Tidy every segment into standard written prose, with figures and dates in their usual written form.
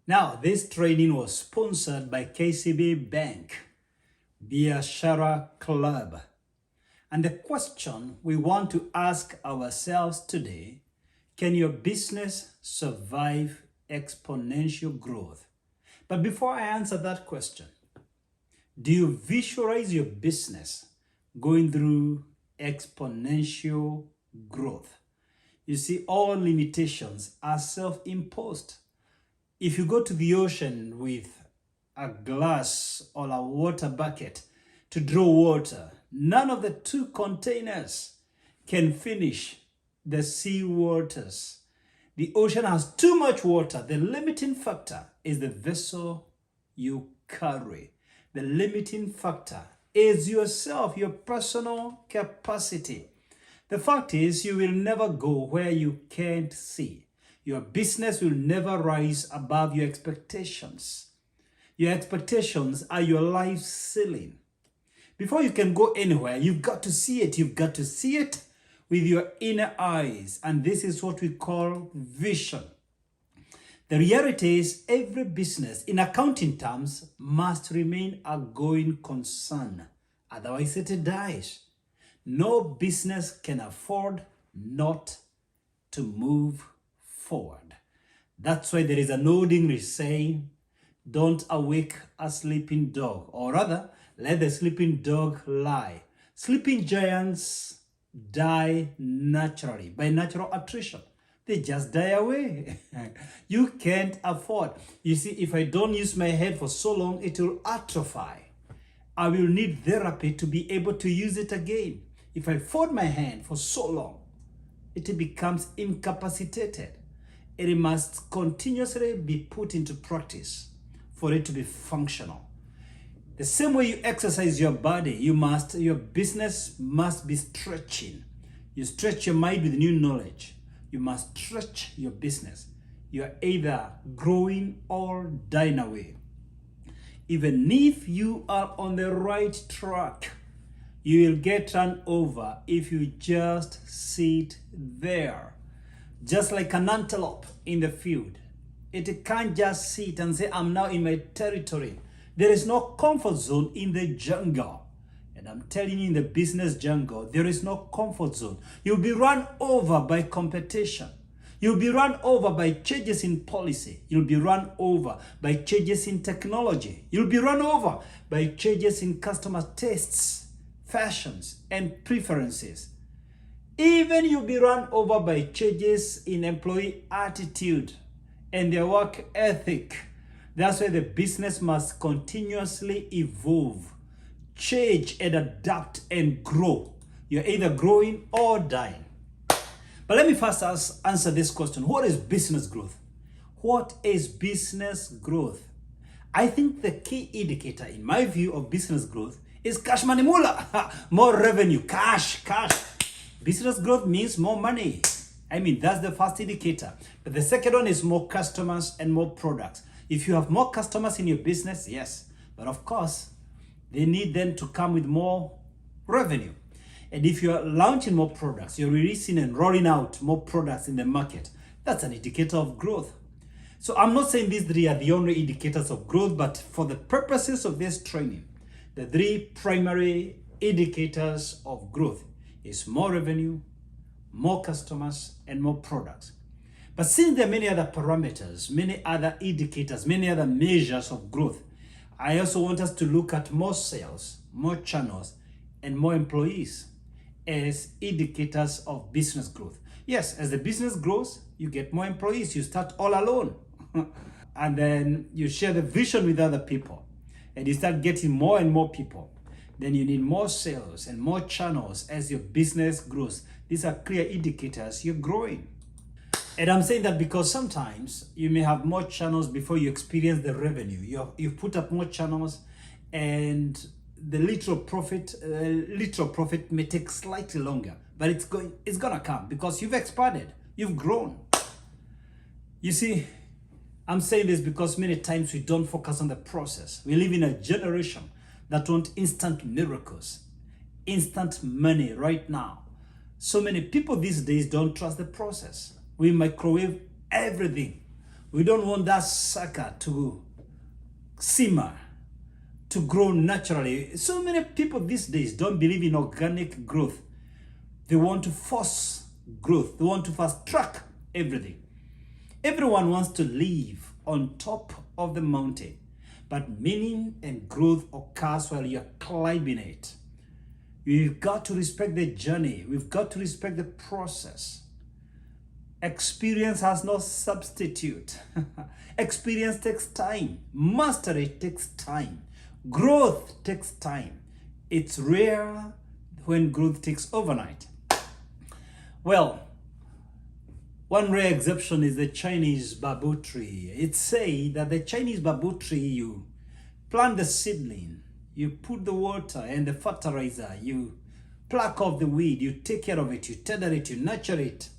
Now, this training was sponsored by KCB Bank, Biashara Club. And the question we want to ask ourselves today, can your business survive exponential growth? But before I answer that question, do you visualize your business going through exponential growth? You see, all limitations are self-imposed. If you go to the ocean with a glass or a water bucket to draw water, none of the two containers can finish the sea waters. The ocean has too much water. The limiting factor is the vessel you carry. The limiting factor is yourself, your personal capacity. The fact is, you will never go where you can't see. Your business will never rise above your expectations. Your expectations are your life ceiling. Before you can go anywhere, you've got to see it. You've got to see it with your inner eyes. And this is what we call vision. The reality is every business, in accounting terms, must remain a going concern. Otherwise, it dies. No business can afford not to move forward. That's why there is an old English saying, don't awake a sleeping dog, or rather, let the sleeping dog lie. Sleeping giants die naturally, by natural attrition. They just die away. You can't afford. You see, if I don't use my head for so long, it will atrophy. I will need therapy to be able to use it again. If I fold my hand for so long, it becomes incapacitated. It must continuously be put into practice for it to be functional. The same way you exercise your body, your business must be stretching. You stretch your mind with new knowledge. You must stretch your business. You are either growing or dying away. Even if you are on the right track, you will get run over if you just sit there. Just like an antelope in the field. It can't just sit and say, I'm now in my territory. There is no comfort zone in the jungle. And I'm telling you, in the business jungle, there is no comfort zone. You'll be run over by competition. You'll be run over by changes in policy. You'll be run over by changes in technology. You'll be run over by changes in customer tastes, fashions, and preferences. Even you'll be run over by changes in employee attitude and their work ethic. That's why the business must continuously evolve, change and adapt and grow. You're either growing or dying. But let me first answer this question. What is business growth? What is business growth? I think the key indicator, in my view, of business growth is cash money moolah. More revenue, cash. Business growth means more money. I mean, that's the first indicator. But the second one is more customers and more products. If you have more customers in your business, yes. But of course, they need then to come with more revenue. And if you're launching more products, you're releasing and rolling out more products in the market, that's an indicator of growth. So I'm not saying these three are the only indicators of growth, but for the purposes of this training, the three primary indicators of growth is more revenue, more customers, and more products. But since there are many other parameters, many other indicators, many other measures of growth, I also want us to look at more sales, more channels, and more employees as indicators of business growth. Yes, as the business grows, you get more employees. You start all alone. And then you share the vision with other people. And you start getting more and more people. Then you need more sales and more channels as your business grows. These are clear indicators you're growing. And I'm saying that because sometimes you may have more channels before you experience the revenue. You've put up more channels and the literal profit may take slightly longer, but it's gonna come because you've expanded, you've grown. You see, I'm saying this because many times we don't focus on the process. We live in a generation that want instant miracles, instant money right now. So many people these days don't trust the process. We microwave everything. We don't want that sucker to simmer, to grow naturally. So many people these days don't believe in organic growth. They want to force growth. They want to fast track everything. Everyone wants to live on top of the mountain, but meaning and growth occurs while you're climbing it. We've got to respect the journey. We've got to respect the process. Experience has no substitute. Experience takes time. Mastery takes time. Growth takes time. It's rare when growth takes overnight. Well, one rare exception is the Chinese bamboo tree. It's said that the Chinese bamboo tree, you plant the seedling, you put the water and the fertilizer, you pluck off the weed, you take care of it, you tender it, you nurture it,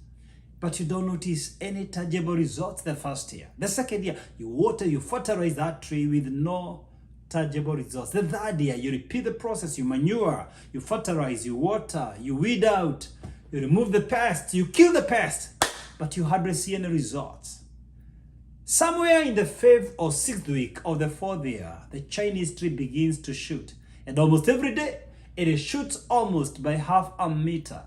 but you don't notice any tangible results the first year. The second year, you water, you fertilize that tree with no tangible results. The third year, you repeat the process, you manure, you fertilize, you water, you weed out, you remove the pest, you kill the pest, but you hardly see any results. Somewhere in the 5th or 6th week of the 4th year, the Chinese tree begins to shoot. And almost every day, it shoots almost by half a meter.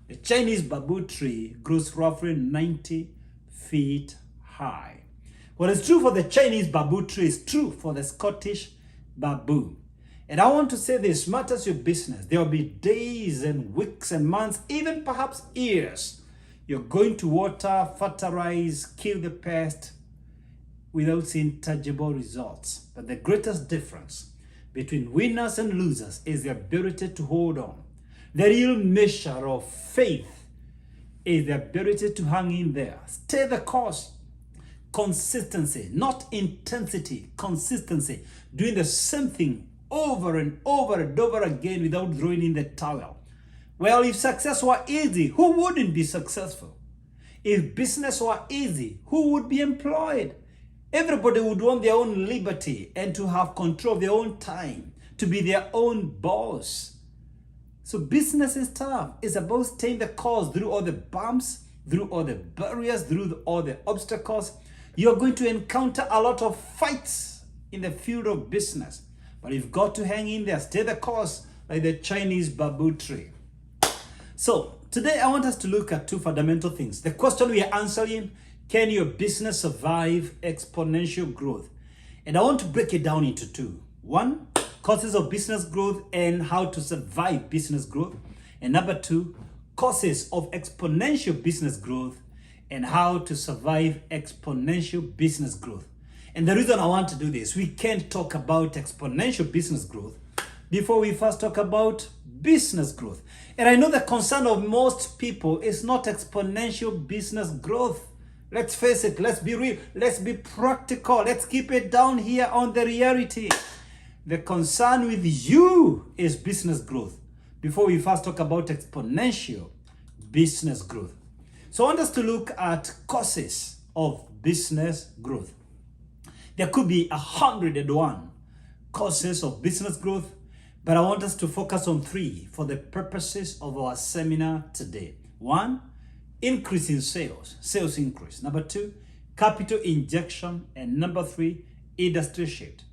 The Chinese bamboo tree grows roughly 90 feet high. What is true for the Chinese bamboo tree is true for the Scottish bamboo. And I want to say this matters your business. There will be days and weeks and months, even perhaps years. You're going to water, fertilize, kill the pest, without seeing tangible results. But the greatest difference between winners and losers is the ability to hold on. The real measure of faith is the ability to hang in there. Stay the course. Consistency, not intensity, consistency. Doing the same thing over and over and over again without throwing in the towel. Well, if success were easy, who wouldn't be successful? If business were easy, who would be employed? Everybody would want their own liberty and to have control of their own time, to be their own boss. So business is tough. It's about staying the course through all the bumps, through all the barriers, through all the obstacles. You're going to encounter a lot of fights in the field of business. But you've got to hang in there, stay the course like the Chinese bamboo tree. So today I want us to look at two fundamental things. The question we are answering: can your business survive exponential growth? And I want to break it down into two. One, causes of business growth and how to survive business growth. And number two, causes of exponential business growth and how to survive exponential business growth. And the reason I want to do this, we can't talk about exponential business growth before we first talk about business growth. And I know the concern of most people is not exponential business growth. Let's face it, let's be real, let's be practical, let's keep it down here on the reality. The concern with you is business growth before we first talk about exponential business growth. So I want us to look at causes of business growth. There could be 101 causes of business growth, but I want us to focus on three for the purposes of our seminar today. One, increase in sales, sales increase. Number two, capital injection. And number three, industry shift.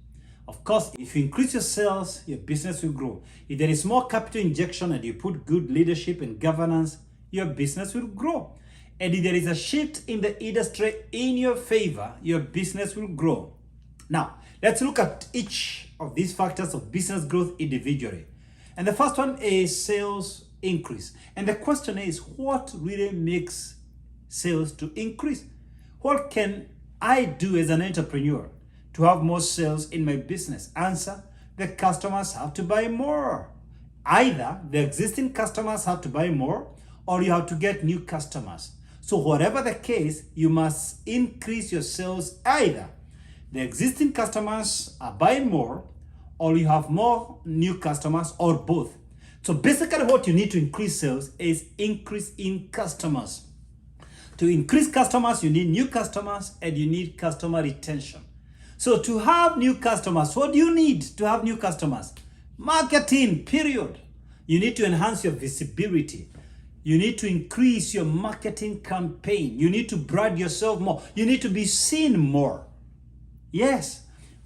Of course, if you increase your sales, your business will grow. If there is more capital injection and you put good leadership and governance, your business will grow. And if there is a shift in the industry in your favor, your business will grow. Now, let's look at each of these factors of business growth individually. And the first one is sales increase. And the question is, what really makes sales to increase? What can I do as an entrepreneur to have more sales in my business? Answer: the customers have to buy more. Either the existing customers have to buy more or you have to get new customers. So whatever the case, you must increase your sales. Either the existing customers are buying more or you have more new customers, or both. So basically what you need to increase sales is increase in customers. To increase customers, you need new customers and you need customer retention. So to have new customers, what do you need to have new customers? Marketing, period. You need to enhance your visibility. You need to increase your marketing campaign. You need to brand yourself more. You need to be seen more. Yes.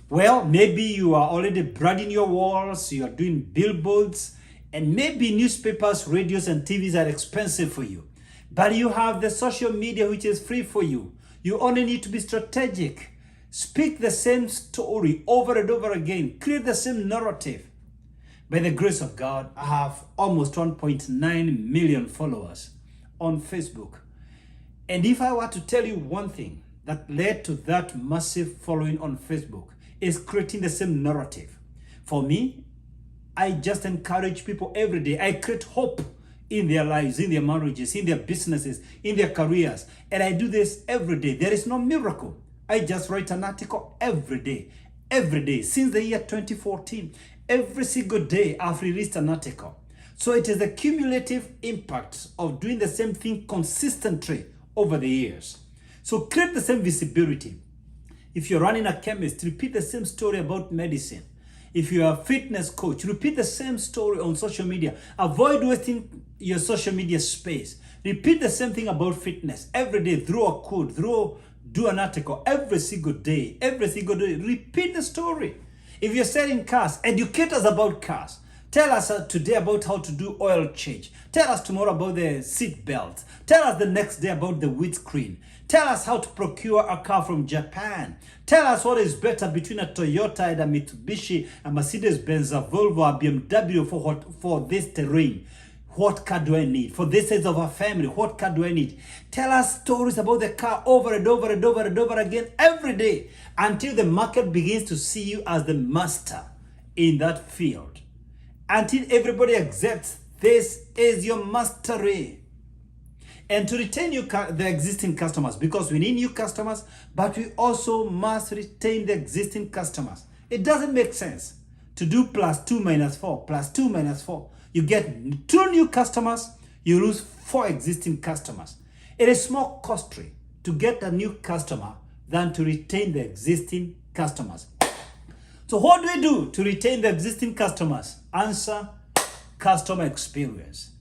Well, maybe you are already branding your walls, you are doing billboards, and maybe newspapers, radios, and TVs are expensive for you. But you have the social media which is free for you. You only need to be strategic. Speak the same story over and over again. Create the same narrative. By the grace of God, I have almost 1.9 million followers on Facebook. And if I were to tell you one thing that led to that massive following on Facebook, is creating the same narrative. For me, I just encourage people every day. I create hope in their lives, in their marriages, in their businesses, in their careers. And I do this every day. There is no miracle. I just write an article every day. Every day. Since the year 2014, every single day I've released an article. So it is the cumulative impact of doing the same thing consistently over the years. So create the same visibility. If you're running a chemist, repeat the same story about medicine. If you're a fitness coach, repeat the same story on social media. Avoid wasting your social media space. Repeat the same thing about fitness every day. Throw a quote, do an article every single day. Every single day, repeat the story. If you're selling cars, educate us about cars. Tell us today about how to do oil change. Tell us tomorrow about the seat belt. Tell us the next day about the windscreen. Tell us how to procure a car from Japan. Tell us what is better between a Toyota and a Mitsubishi, a Mercedes-Benz, a Volvo, a BMW for this terrain. What car do I need? For this size of a family, what car do I need? Tell us stories about the car over and over and over and over again every day until the market begins to see you as the master in that field. Until everybody accepts this is your mastery. And to retain the existing customers, because we need new customers, but we also must retain the existing customers. It doesn't make sense to do +2 - 4, +2 - 4. You get 2 new customers, you lose 4 existing customers. It is more costly to get a new customer than to retain the existing customers. So what do we do to retain the existing customers? Answer: customer experience.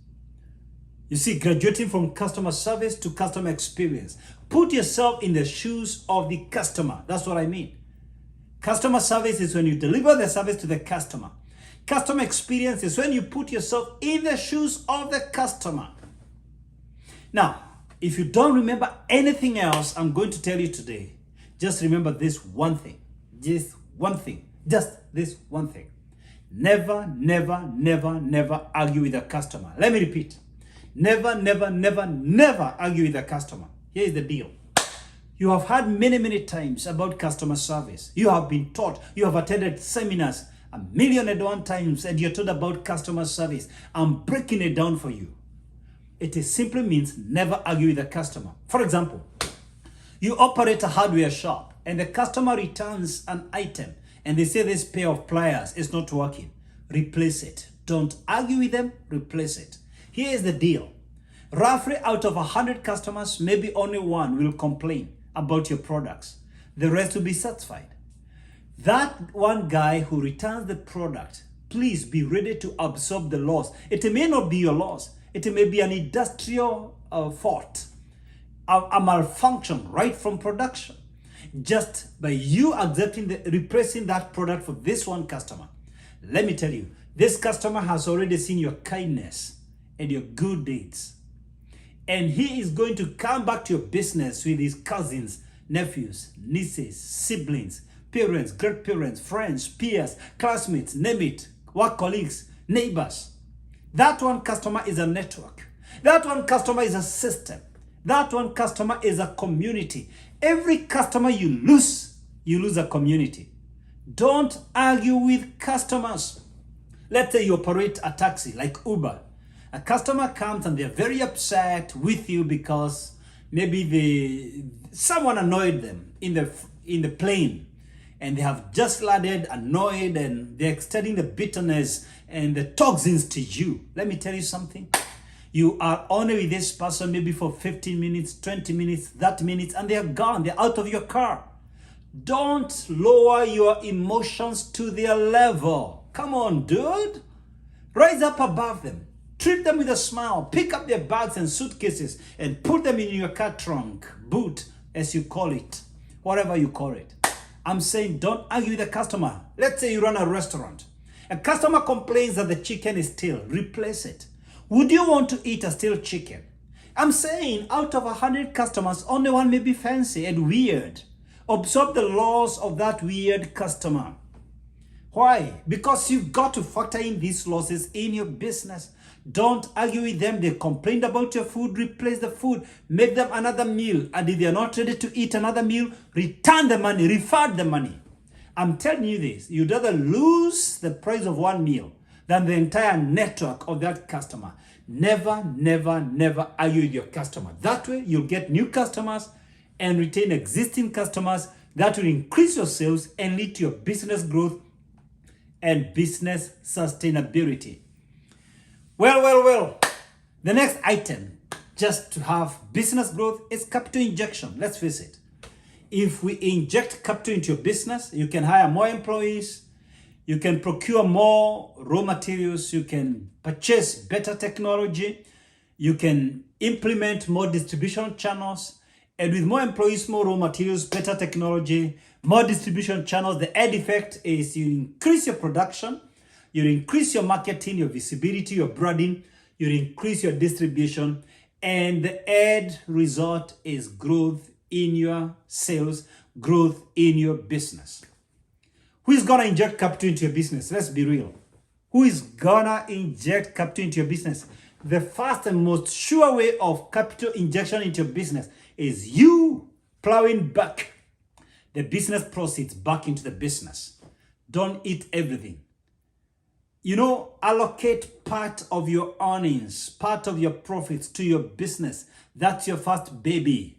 You see, graduating from customer service to customer experience. Put yourself in the shoes of the customer. That's what I mean. Customer service is when you deliver the service to the customer. Customer experience is when you put yourself in the shoes of the customer. Now, if you don't remember anything else I'm going to tell you today, just remember this one thing. Just one thing. Just this one thing. Never, never, never, never argue with a customer. Let me repeat. Never, never, never, never argue with a customer. Here is the deal. You have heard many, many times about customer service. You have been taught. You have attended seminars 1,000,001 times and you're told about customer service. I'm breaking it down for you. It simply means never argue with a customer. For example, you operate a hardware shop and the customer returns an item and they say this pair of pliers is not working. Replace it. Don't argue with them, replace it. Here is the deal. Roughly out of 100 customers, maybe only 1 will complain about your products. The rest will be satisfied. That one guy who returns the product, please be ready to absorb the loss. It may not be your loss. It may be an industrial fault, a malfunction right from production. Just by you accepting replacing that product for this one customer, let me tell you, this customer has already seen your kindness and your good deeds. And he is going to come back to your business with his cousins, nephews, nieces, siblings, parents, great-parents, friends, peers, classmates, name it, work colleagues, neighbors. That one customer is a network. That one customer is a system. That one customer is a community. Every customer you lose a community. Don't argue with customers. Let's say you operate a taxi like Uber. A customer comes and they're very upset with you because maybe someone annoyed them in the plane and they have just landed annoyed and they're extending the bitterness and the toxins to you. Let me tell you something. You are only with this person maybe for 15 minutes, 20 minutes, 30 minutes, and they're gone. They're out of your car. Don't lower your emotions to their level. Come on, dude. Rise up above them. Treat them with a smile. Pick up their bags and suitcases and put them in your car trunk, boot, as you call it, whatever you call it. I'm saying don't argue with the customer. Let's say you run a restaurant. A customer complains that the chicken is stale. Replace it. Would you want to eat a stale chicken? I'm saying out of 100 customers, only one may be fancy and weird. Observe the laws of that weird customer. Why? Because you've got to factor in these losses in your business. Don't argue with them. They complained about your food. Replace the food. Make them another meal. And if they're not ready to eat another meal, return the money. Refund the money. I'm telling you this. You'd rather lose the price of one meal than the entire network of that customer. Never, never, never argue with your customer. That way, you'll get new customers and retain existing customers. That will increase your sales and lead to your business growth and business sustainability. Well. The next item, just to have business growth, is capital injection. Let's face it. If we inject capital into your business, you can hire more employees, you can procure more raw materials, you can purchase better technology, you can implement more distribution channels, and with more employees, more raw materials, better technology, more distribution channels, the end effect is you increase your production, you increase your marketing, your visibility, your branding, you increase your distribution, and the end result is growth in your sales, growth in your business. Who is going to inject capital into your business? Let's be real. Who is going to inject capital into your business? The first and most sure way of capital injection into your business is you plowing back the business proceeds back into the business. Don't eat everything. Allocate part of your earnings, part of your profits to your business. That's your first baby.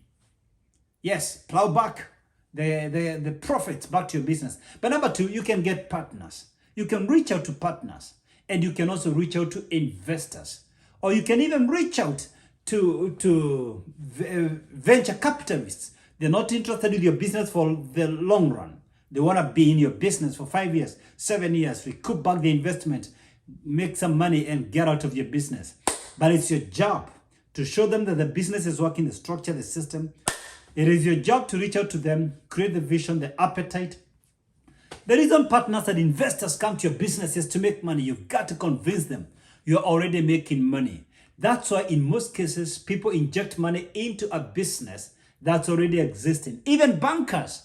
Yes, plow back the profits back to your business. But number two, you can get partners. You can reach out to partners, and you can also reach out to investors, or you can even reach out to venture capitalists. They're not interested in your business for the long run. They want to be in your business for 5 years, 7 years, recoup back the investment, make some money, and get out of your business. But it's your job to show them that the business is working, the structure, the system. It is your job to reach out to them, create the vision, the appetite. The reason partners and investors come to your business is to make money. You've got to convince them you're already making money. That's why in most cases, people inject money into a business that's already existing. Even bankers,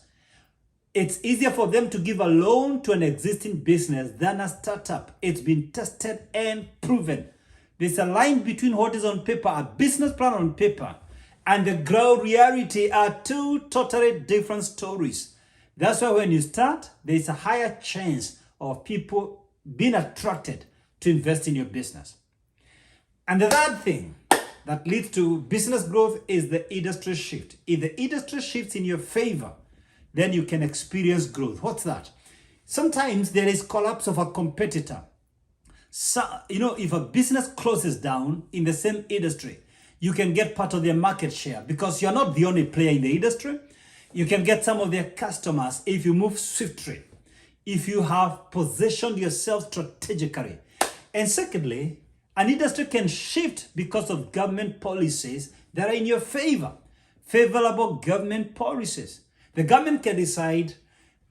it's easier for them to give a loan to an existing business than a startup. It's been tested and proven. There's a line between what is on paper, a business plan on paper, and the ground reality are two totally different stories. That's why when you start, there's a higher chance of people being attracted to invest in your business. And the third thing that leads to business growth is the industry shift. If the industry shifts in your favor, then you can experience growth. What's that? Sometimes there is collapse of a competitor. So, if a business closes down in the same industry, you can get part of their market share because you're not the only player in the industry. You can get some of their customers if you move swiftly, if you have positioned yourself strategically. And secondly, an industry can shift because of government policies that are in your favor, favorable government policies. The government can decide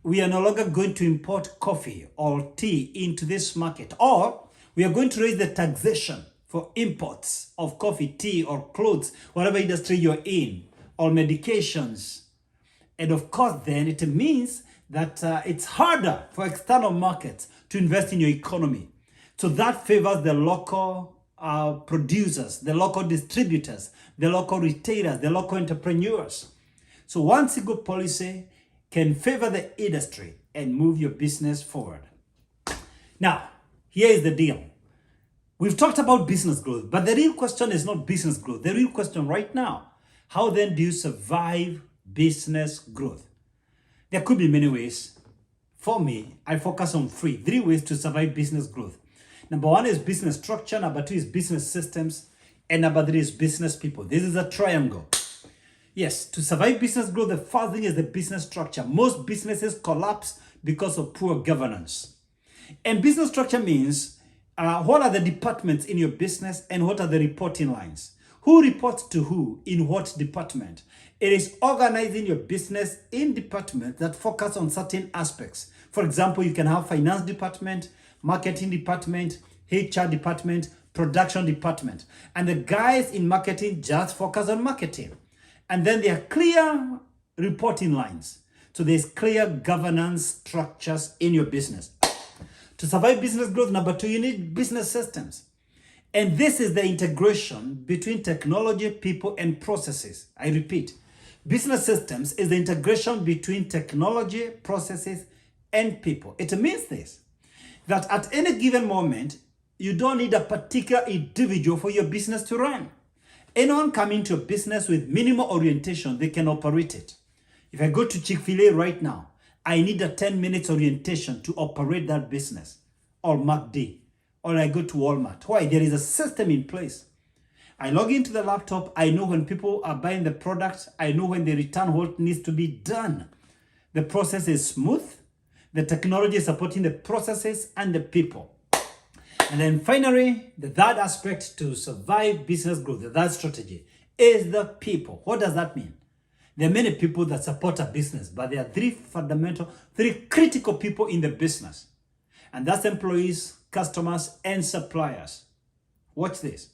we are no longer going to import coffee or tea into this market, or we are going to raise the taxation for imports of coffee, tea, or clothes, whatever industry you're in, or medications. And of course, then it means that it's harder for external markets to invest in your economy. So that favors the local producers, the local distributors, the local retailers, the local entrepreneurs. So one single policy can favor the industry and move your business forward. Now, here is the deal. We've talked about business growth, but the real question is not business growth. The real question right now, how then do you survive business growth? There could be many ways. For me, I focus on three ways to survive business growth. Number one is business structure. Number two is business systems. And number three is business people. This is a triangle. Yes, to survive business growth, the first thing is the business structure. Most businesses collapse because of poor governance. And business structure means What are the departments in your business and what are the reporting lines? Who reports to who in what department? It is organizing your business in departments that focus on certain aspects. For example, you can have finance department, marketing department, HR department, production department. And the guys in marketing just focus on marketing. And then there are clear reporting lines. So there's clear governance structures in your business. To survive business growth, number 2, you need business systems. And this is the integration between technology, people, and processes. I repeat, business systems is the integration between technology, processes, and people. It means this, that at any given moment, you don't need a particular individual for your business to run. Anyone coming to a business with minimal orientation, they can operate it. If I go to Chick-fil-A right now, I need a 10 minutes orientation to operate that business, or MacD, or I go to Walmart. Why? There is a system in place. I log into the laptop. I know when people are buying the product. I know when the return what needs to be done. The process is smooth. The technology is supporting the processes and the people. And then finally, the third aspect to survive business growth, the third strategy, is the people. What does that mean? There are many people that support a business, but there are three critical people in the business. And that's employees, customers, and suppliers. Watch this.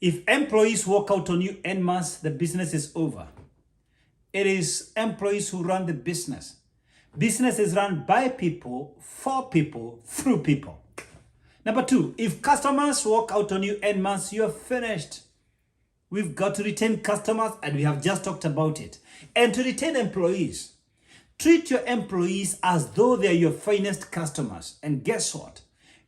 If employees walk out on you en masse, the business is over. It is employees who run the business. Business is run by people, for people, through people. Number 2, if customers walk out on you en masse, you're finished. We've got to retain customers, and we have just talked about it. And to retain employees, treat your employees as though they're your finest customers. And guess what?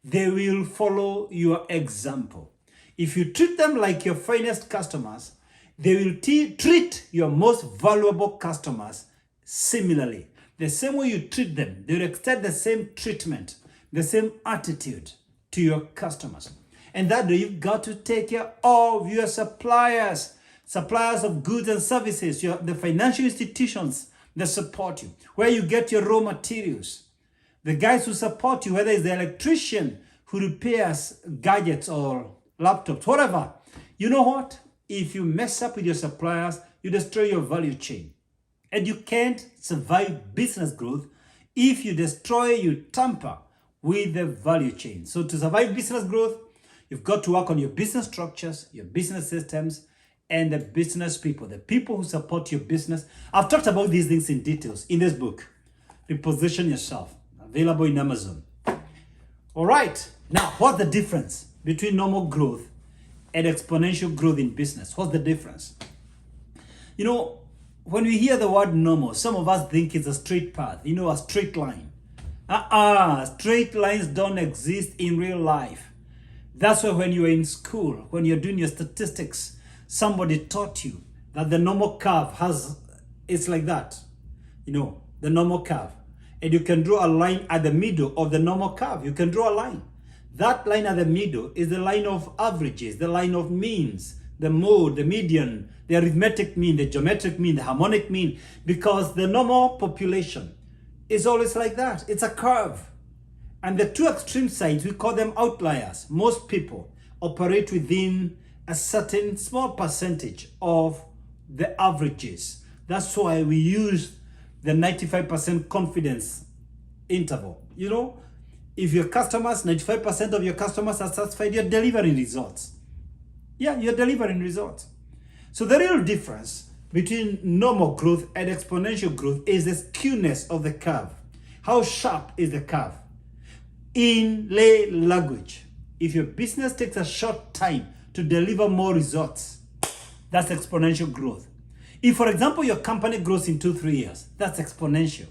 They will follow your example. If you treat them like your finest customers, they will treat your most valuable customers similarly. The same way you treat them, they will extend the same treatment, the same attitude to your customers. And that way, you've got to take care of your suppliers of goods and services, the financial institutions that support you, where you get your raw materials, the guys who support you, whether it's the electrician who repairs gadgets or laptops, whatever. You know what? If you mess up with your suppliers, you destroy your value chain. And you can't survive business growth if you tamper with the value chain. So to survive business growth, you've got to work on your business structures, your business systems, and the business people, the people who support your business. I've talked about these things in details in this book, Reposition Yourself, available in Amazon. All right, now what's the difference between normal growth and exponential growth in business? What's the difference? You know, when we hear the word normal, some of us think it's a straight path, a straight line. Straight lines don't exist in real life. That's why when you're in school, when you're doing your statistics, somebody taught you that the normal curve it's like that, the normal curve. And you can draw a line at the middle of the normal curve. You can draw a line. That line at the middle is the line of averages, the line of means, the mode, the median, the arithmetic mean, the geometric mean, the harmonic mean, because the normal population is always like that. It's a curve. And the two extreme sides, we call them outliers. Most people operate within a certain small percentage of the averages. That's why we use the 95% confidence interval. If your customers, 95% of your customers are satisfied, you're delivering results. Yeah, you're delivering results. So the real difference between normal growth and exponential growth is the skewness of the curve. How sharp is the curve? In lay language, if your business takes a short time to deliver more results, that's exponential growth. If, for example, your company grows in 2-3 years, that's exponential,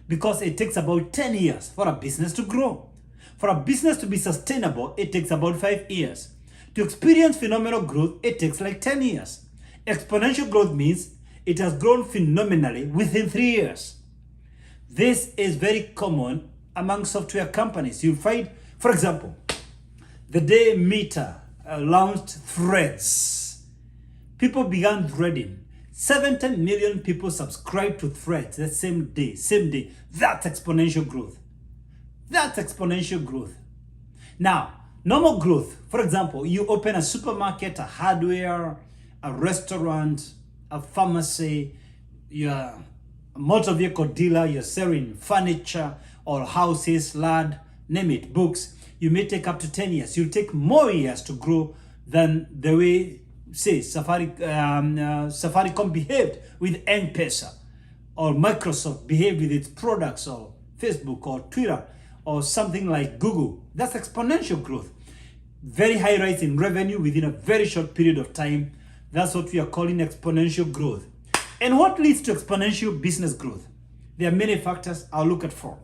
because it takes about 10 years for a business to grow. For a business to be sustainable, it takes about 5 years. To experience phenomenal growth, it takes like 10 years. Exponential growth means it has grown phenomenally within 3 years. This is very common among software companies. You'll find, for example, the day Meta launched Threads, people began threading. 70 million people subscribed to Threads the same day. That's exponential growth. That's exponential growth. Now Normal growth, for example, you open a supermarket, a hardware, a restaurant, a pharmacy, you're a motor vehicle dealer, you're selling furniture or houses, land, name it, books. You may take up to 10 years. You'll take more years to grow than the way, say, Safaricom behaved with M-Pesa, or Microsoft behaved with its products, or Facebook or Twitter, or something like Google. That's exponential growth. Very high rise in revenue within a very short period of time. That's what we are calling exponential growth. And what leads to exponential business growth? There are many factors. I'll look at four.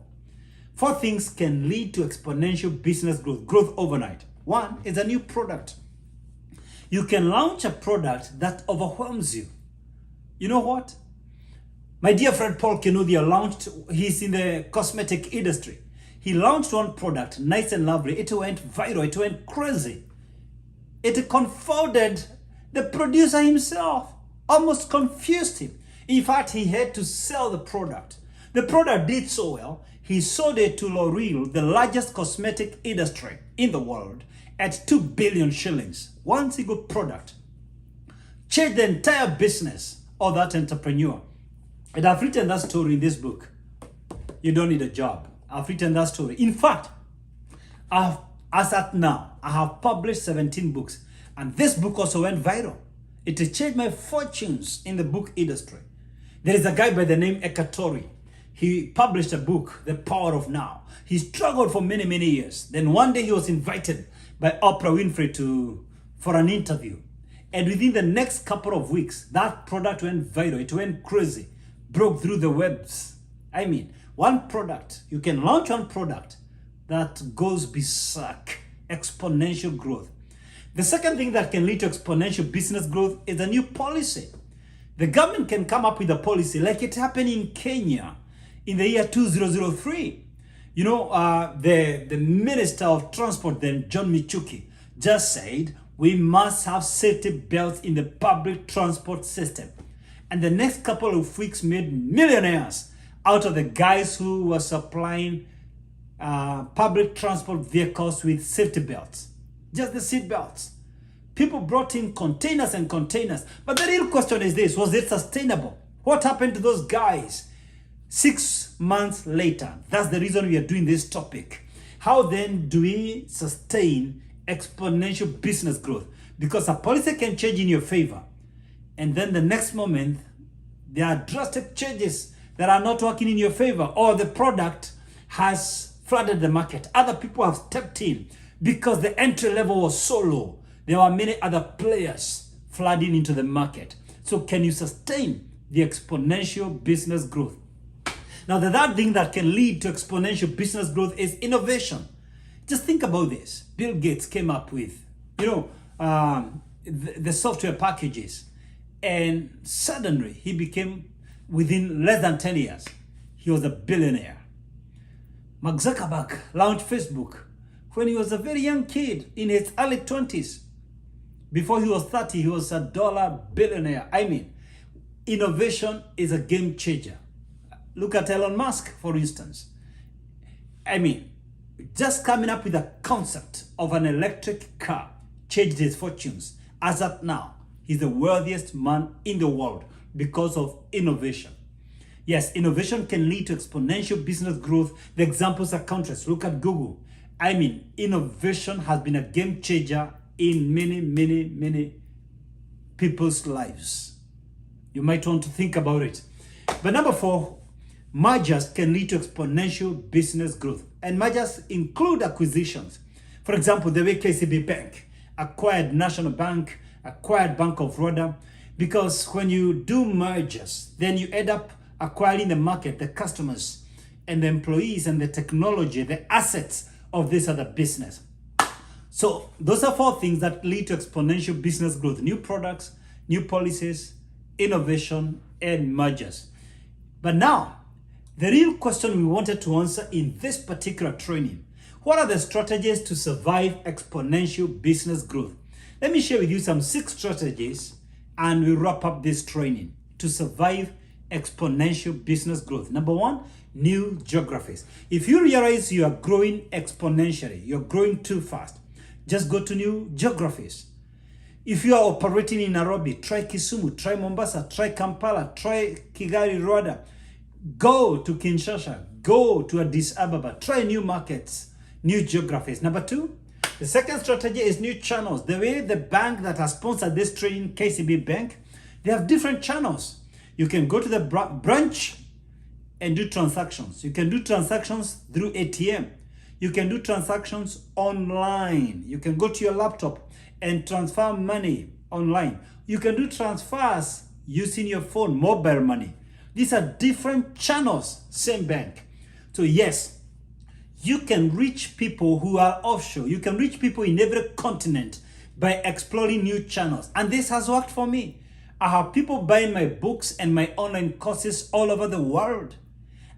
Four things can lead to exponential business growth, growth overnight. One is a new product. You can launch a product that overwhelms you. You know what? My dear friend Paul Kinuthia launched, he's in the cosmetic industry. He launched one product, nice and lovely. It went viral, it went crazy. It confounded the producer himself, almost confused him. In fact, he had to sell the product. The product did so well, he sold it to L'Oreal, the largest cosmetic industry in the world, at 2 billion shillings. One single product changed the entire business of that entrepreneur. And I've written that story in this book. You don't need a job. I've written that story. In fact, as at now, I have published 17 books. And this book also went viral. It changed my fortunes in the book industry. There is a guy by the name Eckhart Tolle. He published a book, The Power of Now. He struggled for many, many years. Then one day he was invited by Oprah Winfrey for an interview. And within the next couple of weeks, that product went viral. It went crazy, broke through the webs. I mean, one product, you can launch one product that goes berserk, exponential growth. The second thing that can lead to exponential business growth is a new policy. The government can come up with a policy like it happened in Kenya in the year 2003. You know, the Minister of Transport then, John Michuki, just said, we must have safety belts in the public transport system. And the next couple of weeks made millionaires out of the guys who were supplying public transport vehicles with safety belts. Just the seat belts. People brought in containers and containers. But the real question is this, was it sustainable? What happened to those guys 6 months later? That's the reason we are doing this topic. How then do we sustain exponential business growth? Because a policy can change in your favor. And then the next moment, there are drastic changes that are not working in your favor, or the product has flooded the market. Other people have stepped in because the entry level was so low. There were many other players flooding into the market. So can you sustain the exponential business growth? Now, the third thing that can lead to exponential business growth is innovation. Just think about this. Bill Gates came up with, the software packages, and suddenly he became, within less than 10 years, he was a billionaire. Mark Zuckerberg launched Facebook when he was a very young kid in his early 20s. Before he was 30, he was a dollar billionaire. I mean, innovation is a game changer. Look at Elon Musk, for instance. I mean, just coming up with a concept of an electric car changed his fortunes. As of now, he's the wealthiest man in the world because of innovation. Yes, innovation can lead to exponential business growth. The examples are countless. Look at Google. I mean, innovation has been a game changer in many, many, many people's lives. You might want to think about it. But number 4, mergers can lead to exponential business growth. And mergers include acquisitions. For example, the way KCB Bank acquired National Bank, acquired Bank of Rwanda. Because when you do mergers, then you end up acquiring the market, the customers, and the employees, and the technology, the assets of this other business. So those are 4 things that lead to exponential business growth: new products, new policies, innovation, and mergers. But now, the real question we wanted to answer in this particular training: what are the strategies to survive exponential business growth? Let me share with you some 6 strategies, and we wrap up this training to survive exponential business growth. Number 1, new geographies. If you realize you are growing exponentially, you're growing too fast, Just go to new geographies. If you are operating in Nairobi, try Kisumu, try Mombasa, try Kampala, try Kigali, Rwanda. Go to Kinshasa, go to Addis Ababa, try new markets, new geographies. Number 2, the second strategy is new channels. The way the bank that has sponsored this training, KCB Bank, they have different channels. You can go to the branch and do transactions. You can do transactions through ATM. You can do transactions online. You can go to your laptop and transfer money online. You can do transfers using your phone, mobile money. These are different channels, same bank. So yes, you can reach people who are offshore. You can reach people in every continent by exploring new channels. And this has worked for me. I have people buying my books and my online courses all over the world.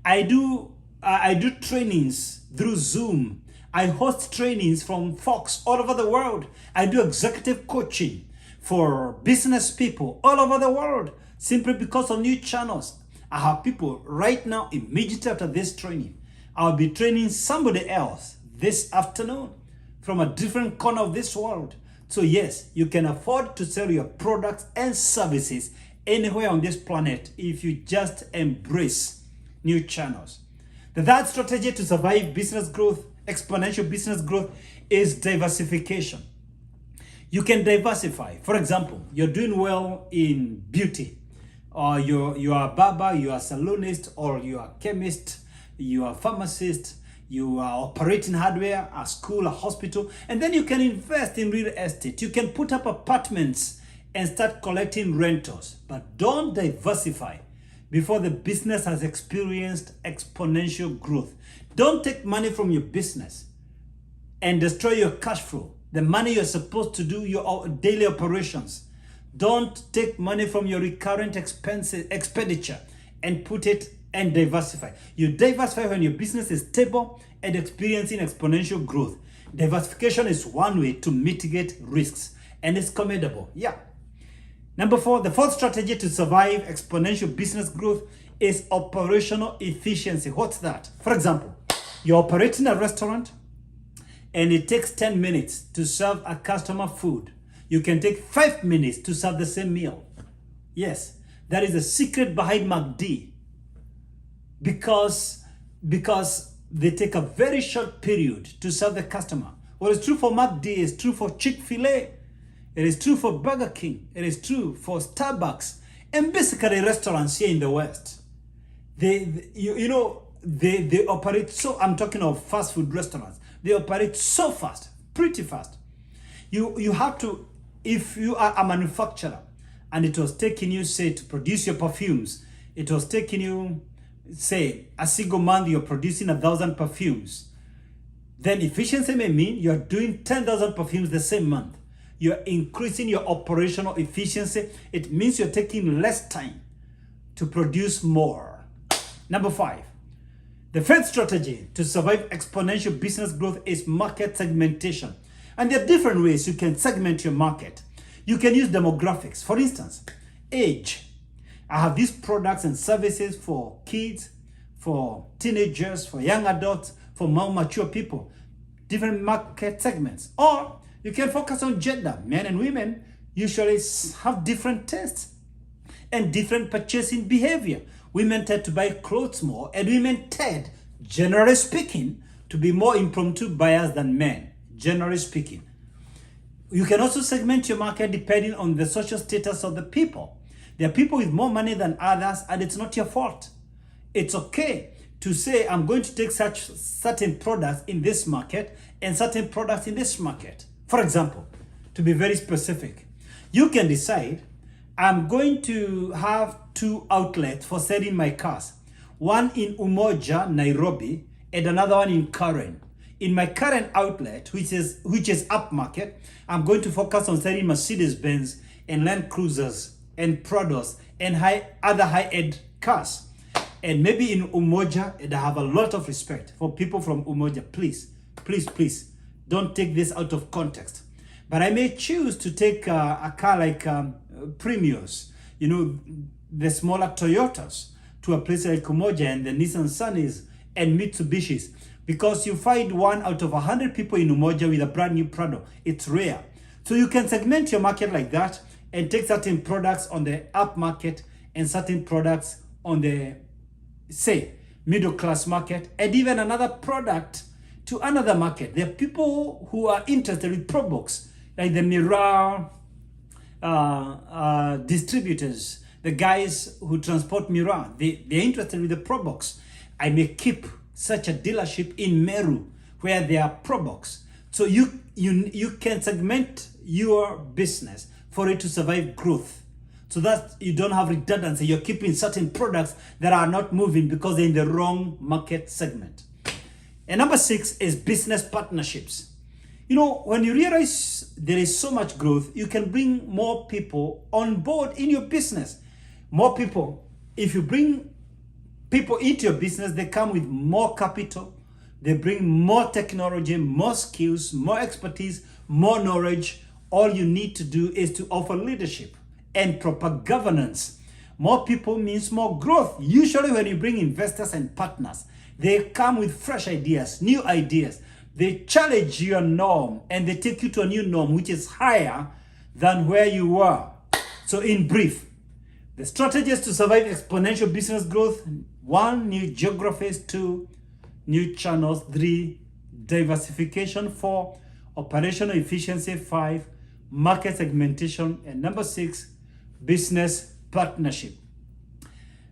I do trainings through Zoom. I host trainings from Fox all over the world. I do executive coaching for business people all over the world simply because of new channels. I have people right now, immediately after this training, I'll be training somebody else this afternoon from a different corner of this world. So yes, you can afford to sell your products and services anywhere on this planet if you just embrace new channels. The third strategy to survive business growth, exponential business growth, is diversification. You can diversify. For example, you're doing well in beauty, or you are a barber, you are a salonist, or you are a chemist, you are a pharmacist, you are operating hardware, a school, a hospital, and then you can invest in real estate. You can put up apartments and start collecting rentals, but don't diversify before the business has experienced exponential growth. Don't take money from your business and destroy your cash flow, the money you're supposed to do your daily operations. Don't take money from your recurrent expenditure and put it and diversify. You diversify when your business is stable and experiencing exponential growth. Diversification is one way to mitigate risks, and it's commendable. Yeah. Number 4, the fourth strategy to survive exponential business growth is operational efficiency. What's that? For example, you're operating a restaurant and it takes 10 minutes to serve a customer food. You can take 5 minutes to serve the same meal. Yes, that is the secret behind McD. Because they take a very short period to serve the customer. What is true for McD is true for Chick-fil-A. It is true for Burger King. It is true for Starbucks. And basically restaurants here in the West. They operate so, I'm talking of fast food restaurants. They operate so fast, pretty fast. You have to, if you are a manufacturer and it was taking you, say, to produce your perfumes, it was taking you, say, a single month you're producing 1,000 perfumes, then efficiency may mean you're doing 10,000 perfumes the same month. You're increasing your operational efficiency. It means you're taking less time to produce more. Number 5, the fifth strategy to survive exponential business growth is market segmentation. And there are different ways you can segment your market. You can use demographics. For instance, age. I have these products and services for kids, for teenagers, for young adults, for more mature people. Different market segments. Or you can focus on gender. Men and women usually have different tastes and different purchasing behavior. Women tend to buy clothes more, and women tend, generally speaking, to be more impromptu buyers than men, generally speaking. You can also segment your market depending on the social status of the people. There are people with more money than others, and it's not your fault. It's okay to say, I'm going to take certain products in this market and certain products in this market. For example, to be very specific, you can decide, I'm going to have 2 outlets for selling my cars. One in Umoja, Nairobi, and another one in Karen. In my current outlet, which is upmarket, I'm going to focus on selling Mercedes-Benz and Land Cruisers and Prados and other high-end cars. And maybe in Umoja, and I have a lot of respect for people from Umoja. Please, please, please, don't take this out of context. But I may choose to take a car like Premios, the smaller Toyotas, to a place like Umoja, and the Nissan Sunnies and Mitsubishis, because you find 1 out of 100 people in Umoja with a brand new product. It's rare. So you can segment your market like that and take certain products on the up market and certain products on the, say, middle class market, and even another product to another market. There are people who are interested with products like the Miraa distributors, the guys who transport Miraa. They're interested with the products. I may keep such a dealership in Meru where there are products. So you can segment your business for it to survive growth, so that you don't have redundancy. You're keeping certain products that are not moving because they're in the wrong market segment. And number 6 is business partnerships. You know, when you realize there is so much growth, you can bring more people on board in your business. More people. If you bring people into your business, they come with more capital. They bring more technology, more skills, more expertise, more knowledge. All you need to do is to offer leadership and proper governance. More people means more growth. Usually when you bring investors and partners, they come with fresh ideas, new ideas. They challenge your norm and they take you to a new norm which is higher than where you were. So in brief, the strategies to survive exponential business growth: 1, new geographies; 2, new channels; 3, diversification; 4, operational efficiency; 5, market segmentation; and number 6, business partnership.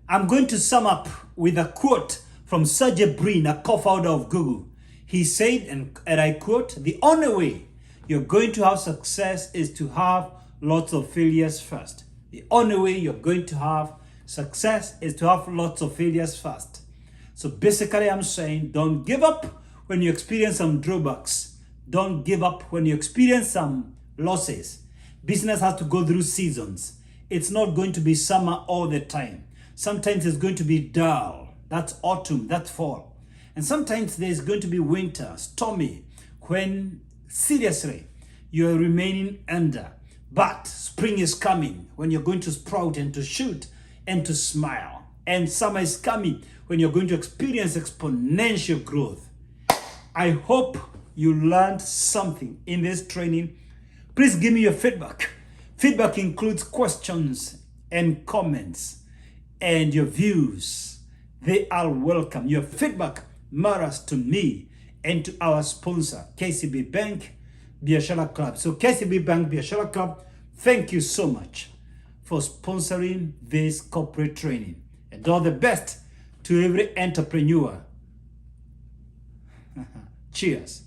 I'm going to sum up with a quote from Sergey Brin, a co-founder of Google. He said, and I quote, "The only way you're going to have success is to have lots of failures first." The only way you're going to have success is to have lots of failures first. So basically I'm saying, don't give up when you experience some drawbacks. Don't give up when you experience some losses. Business has to go through seasons. It's not going to be summer all the time. Sometimes it's going to be dull. That's autumn, that's fall. And sometimes there's going to be winter, stormy, when seriously you're remaining under. But spring is coming when you're going to sprout and to shoot and to smile. And summer is coming when you're going to experience exponential growth. I hope you learned something in this training. Please give me your feedback. Feedback includes questions and comments and your views. They are welcome. Your feedback matters to me and to our sponsor, KCB Bank Biashara Club. So KCB Bank Biashara Club, thank you so much for sponsoring this corporate training. And all the best to every entrepreneur. Cheers.